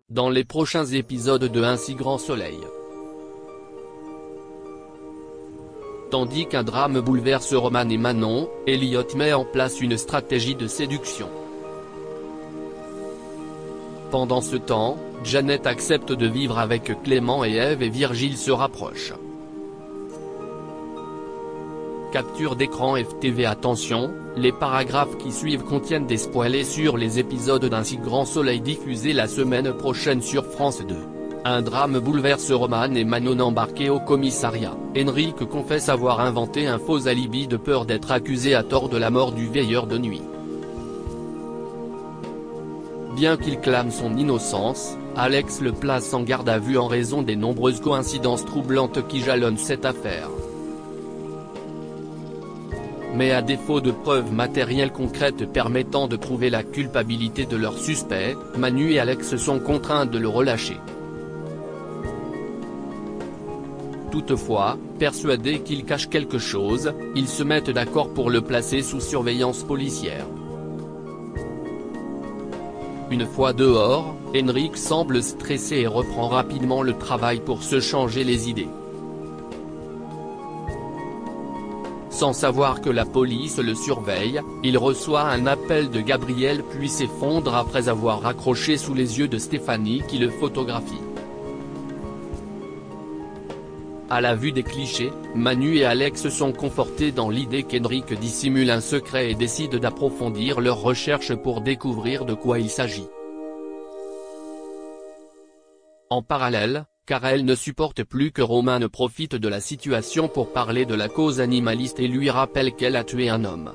dans les prochains épisodes de Un si grand soleil. Tandis qu'un drame bouleverse Roman et Manon, Elliot met en place une stratégie de séduction. Pendant ce temps, Janet accepte de vivre avec Clément et Ève et Virgile se rapprochent. Capture d'écran FTV. Attention, les paragraphes qui suivent contiennent des spoilers sur les épisodes d'Un si grand soleil diffusés la semaine prochaine sur France 2. Un drame bouleverse Roman et Manon embarqués au commissariat. Henrik confesse avoir inventé un faux alibi de peur d'être accusé à tort de la mort du veilleur de nuit. Bien qu'il clame son innocence, Alex le place en garde à vue en raison des nombreuses coïncidences troublantes qui jalonnent cette affaire. Mais à défaut de preuves matérielles concrètes permettant de prouver la culpabilité de leur suspect, Manu et Alex sont contraints de le relâcher. Toutefois, persuadés qu'il cache quelque chose, ils se mettent d'accord pour le placer sous surveillance policière. Une fois dehors, Henrik semble stressé et reprend rapidement le travail pour se changer les idées. Sans savoir que la police le surveille, il reçoit un appel de Gabriel puis s'effondre après avoir raccroché sous les yeux de Stéphanie qui le photographie. À la vue des clichés, Manu et Alex sont confortés dans l'idée qu'Henrik dissimule un secret et décident d'approfondir leurs recherches pour découvrir de quoi il s'agit. En parallèle, Karel ne supporte plus que Roman profite de la situation pour parler de la cause animaliste et lui rappelle qu'elle a tué un homme.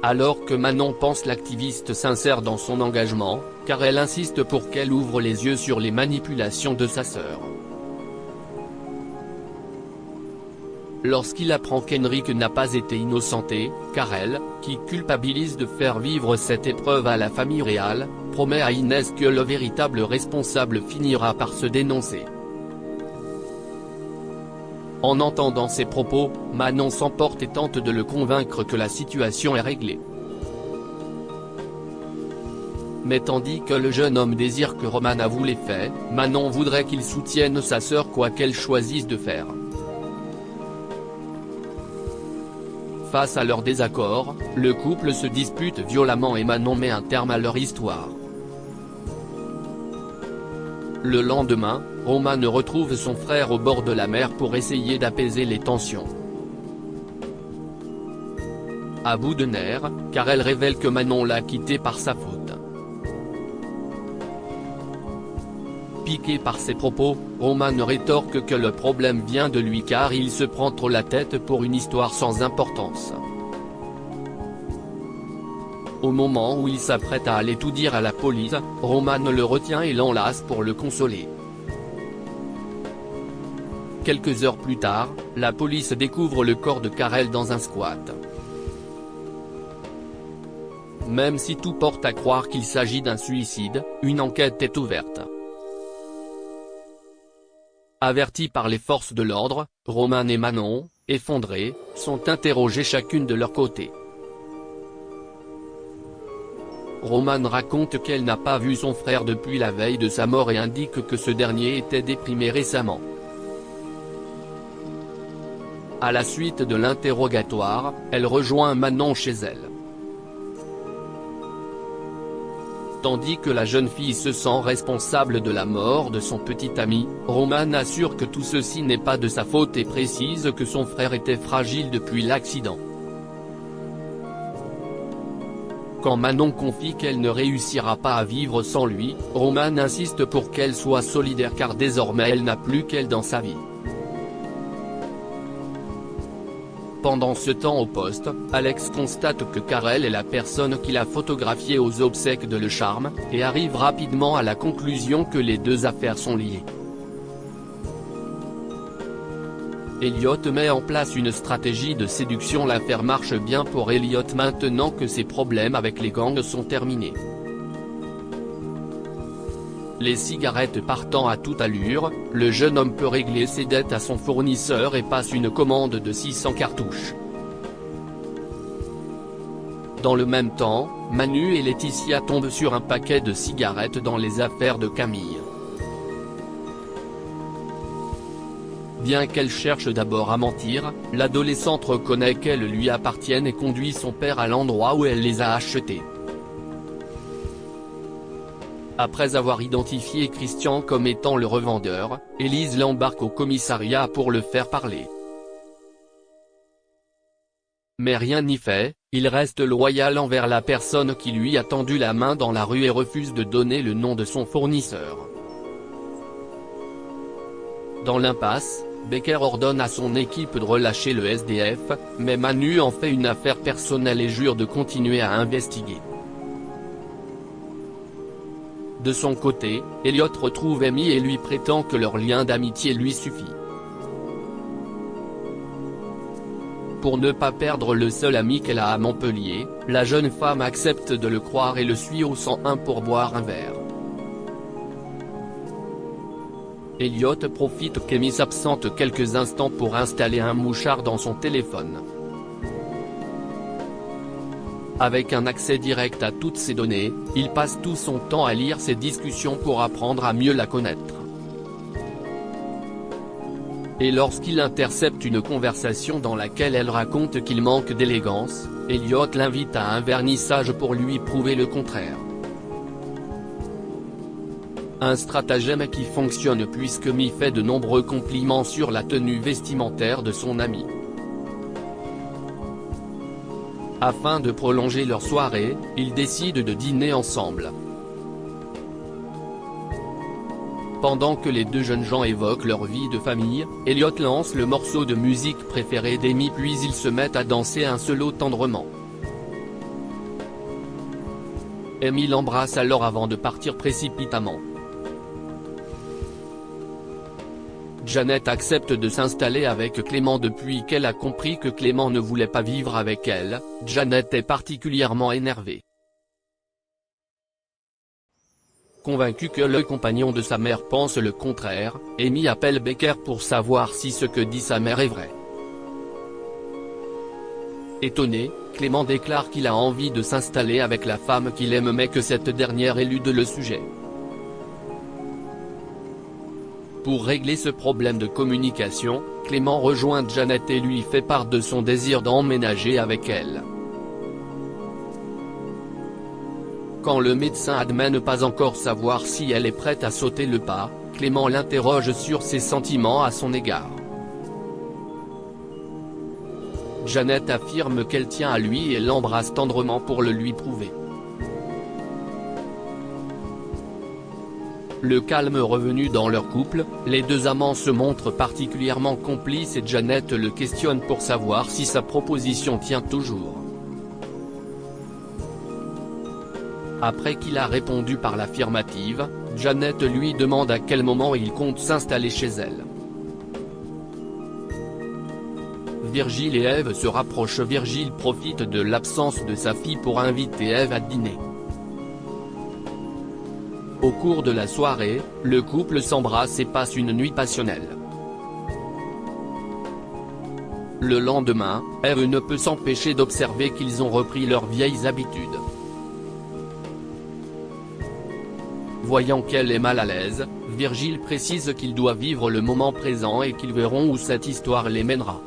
Alors que Manon pense l'activiste sincère dans son engagement, Karel insiste pour qu'elle ouvre les yeux sur les manipulations de sa sœur. Lorsqu'il apprend qu'Henrik n'a pas été innocenté, Karel, qui culpabilise de faire vivre cette épreuve à la famille réale, promet à Inès que le véritable responsable finira par se dénoncer. En entendant ces propos, Manon s'emporte et tente de le convaincre que la situation est réglée. Mais tandis que le jeune homme désire que Roman avoue les faits, Manon voudrait qu'il soutienne sa sœur quoi qu'elle choisisse de faire. Face à leur désaccord, le couple se dispute violemment et Manon met un terme à leur histoire. Le lendemain, Roman retrouve son frère au bord de la mer pour essayer d'apaiser les tensions. À bout de nerfs, Karel révèle que Manon l'a quitté par sa faute. Piqué par ses propos, Roman rétorque que le problème vient de lui car il se prend trop la tête pour une histoire sans importance. Au moment où il s'apprête à aller tout dire à la police, Roman le retient et l'enlace pour le consoler. Quelques heures plus tard, la police découvre le corps de Karel dans un squat. Même si tout porte à croire qu'il s'agit d'un suicide, une enquête est ouverte. Avertis par les forces de l'ordre, Roman et Manon, effondrés, sont interrogés chacune de leur côté. Roman raconte qu'elle n'a pas vu son frère depuis la veille de sa mort et indique que ce dernier était déprimé récemment. À la suite de l'interrogatoire, elle rejoint Manon chez elle. Tandis que la jeune fille se sent responsable de la mort de son petit ami, Roman assure que tout ceci n'est pas de sa faute et précise que son frère était fragile depuis l'accident. Quand Manon confie qu'elle ne réussira pas à vivre sans lui, Roman insiste pour qu'elle soit solidaire car désormais elle n'a plus qu'elle dans sa vie. Pendant ce temps au poste, Alex constate que Karel est la personne qu'il a photographiée aux obsèques de Le Charme, et arrive rapidement à la conclusion que les deux affaires sont liées. Elliot met en place une stratégie de séduction. L'affaire marche bien pour Elliot maintenant que ses problèmes avec les gangs sont terminés. Les cigarettes partant à toute allure, le jeune homme peut régler ses dettes à son fournisseur et passe une commande de 600 cartouches. Dans le même temps, Manu et Laetitia tombent sur un paquet de cigarettes dans les affaires de Camille. Bien qu'elle cherche d'abord à mentir, l'adolescente reconnaît qu'elles lui appartiennent et conduit son père à l'endroit où elle les a achetées. Après avoir identifié Christian comme étant le revendeur, Élise l'embarque au commissariat pour le faire parler. Mais rien n'y fait, il reste loyal envers la personne qui lui a tendu la main dans la rue et refuse de donner le nom de son fournisseur. Dans l'impasse, Becker ordonne à son équipe de relâcher le SDF, mais Manu en fait une affaire personnelle et jure de continuer à investiguer. De son côté, Elliot retrouve Amy et lui prétend que leur lien d'amitié lui suffit. Pour ne pas perdre le seul ami qu'elle a à Montpellier, la jeune femme accepte de le croire et le suit au 101 pour boire un verre. Elliot profite qu'Amy s'absente quelques instants pour installer un mouchard dans son téléphone. Avec un accès direct à toutes ses données, il passe tout son temps à lire ses discussions pour apprendre à mieux la connaître. Et lorsqu'il intercepte une conversation dans laquelle elle raconte qu'il manque d'élégance, Elliot l'invite à un vernissage pour lui prouver le contraire. Un stratagème qui fonctionne puisque Amy fait de nombreux compliments sur la tenue vestimentaire de son ami. Afin de prolonger leur soirée, ils décident de dîner ensemble. Pendant que les deux jeunes gens évoquent leur vie de famille, Elliot lance le morceau de musique préféré d'Amy puis ils se mettent à danser un solo tendrement. Amy l'embrasse alors avant de partir précipitamment. Janet accepte de s'installer avec Clément depuis qu'elle a compris que Clément ne voulait pas vivre avec elle. Janet est particulièrement énervée. Convaincue que le compagnon de sa mère pense le contraire, Amy appelle Becker pour savoir si ce que dit sa mère est vrai. Étonné, Clément déclare qu'il a envie de s'installer avec la femme qu'il aime mais que cette dernière élude le sujet. Pour régler ce problème de communication, Clément rejoint Janet et lui fait part de son désir d'emménager avec elle. Quand le médecin admet ne pas encore savoir si elle est prête à sauter le pas, Clément l'interroge sur ses sentiments à son égard. Janet affirme qu'elle tient à lui et l'embrasse tendrement pour le lui prouver. Le calme revenu dans leur couple, les deux amants se montrent particulièrement complices et Janet le questionne pour savoir si sa proposition tient toujours. Après qu'il a répondu par l'affirmative, Janet lui demande à quel moment il compte s'installer chez elle. Virgile et Ève se rapprochent. Virgile profite de l'absence de sa fille pour inviter Ève à dîner. Au cours de la soirée, le couple s'embrasse et passe une nuit passionnelle. Le lendemain, Ève ne peut s'empêcher d'observer qu'ils ont repris leurs vieilles habitudes. Voyant qu'elle est mal à l'aise, Virgile précise qu'ils doivent vivre le moment présent et qu'ils verront où cette histoire les mènera.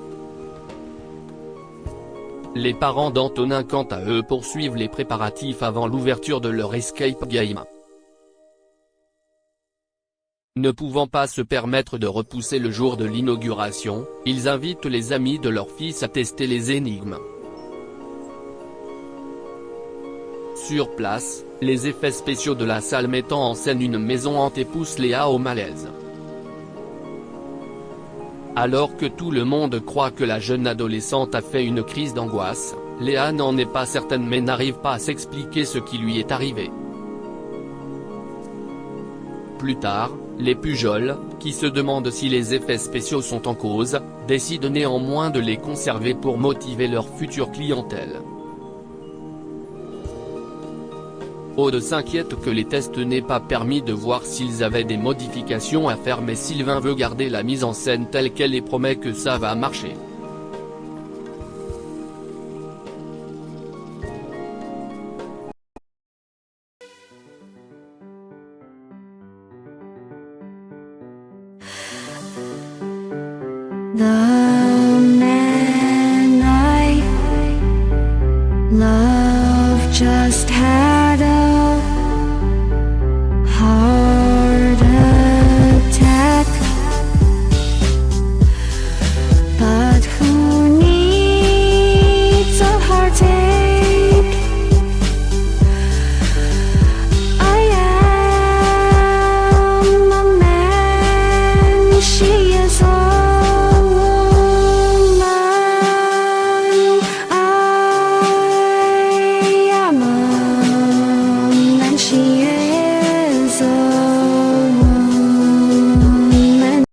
Les parents d'Antonin quant à eux poursuivent les préparatifs avant l'ouverture de leur escape game. Ne pouvant pas se permettre de repousser le jour de l'inauguration, ils invitent les amis de leur fils à tester les énigmes. Sur place, les effets spéciaux de la salle mettant en scène une maison hantée poussent Léa au malaise. Alors que tout le monde croit que la jeune adolescente a fait une crise d'angoisse, Léa n'en est pas certaine mais n'arrive pas à s'expliquer ce qui lui est arrivé. Plus tard, les Pujol, qui se demandent si les effets spéciaux sont en cause, décident néanmoins de les conserver pour motiver leur future clientèle. Aude s'inquiète que les tests n'aient pas permis de voir s'ils avaient des modifications à faire mais Sylvain veut garder la mise en scène telle qu'elle et promet que ça va marcher. The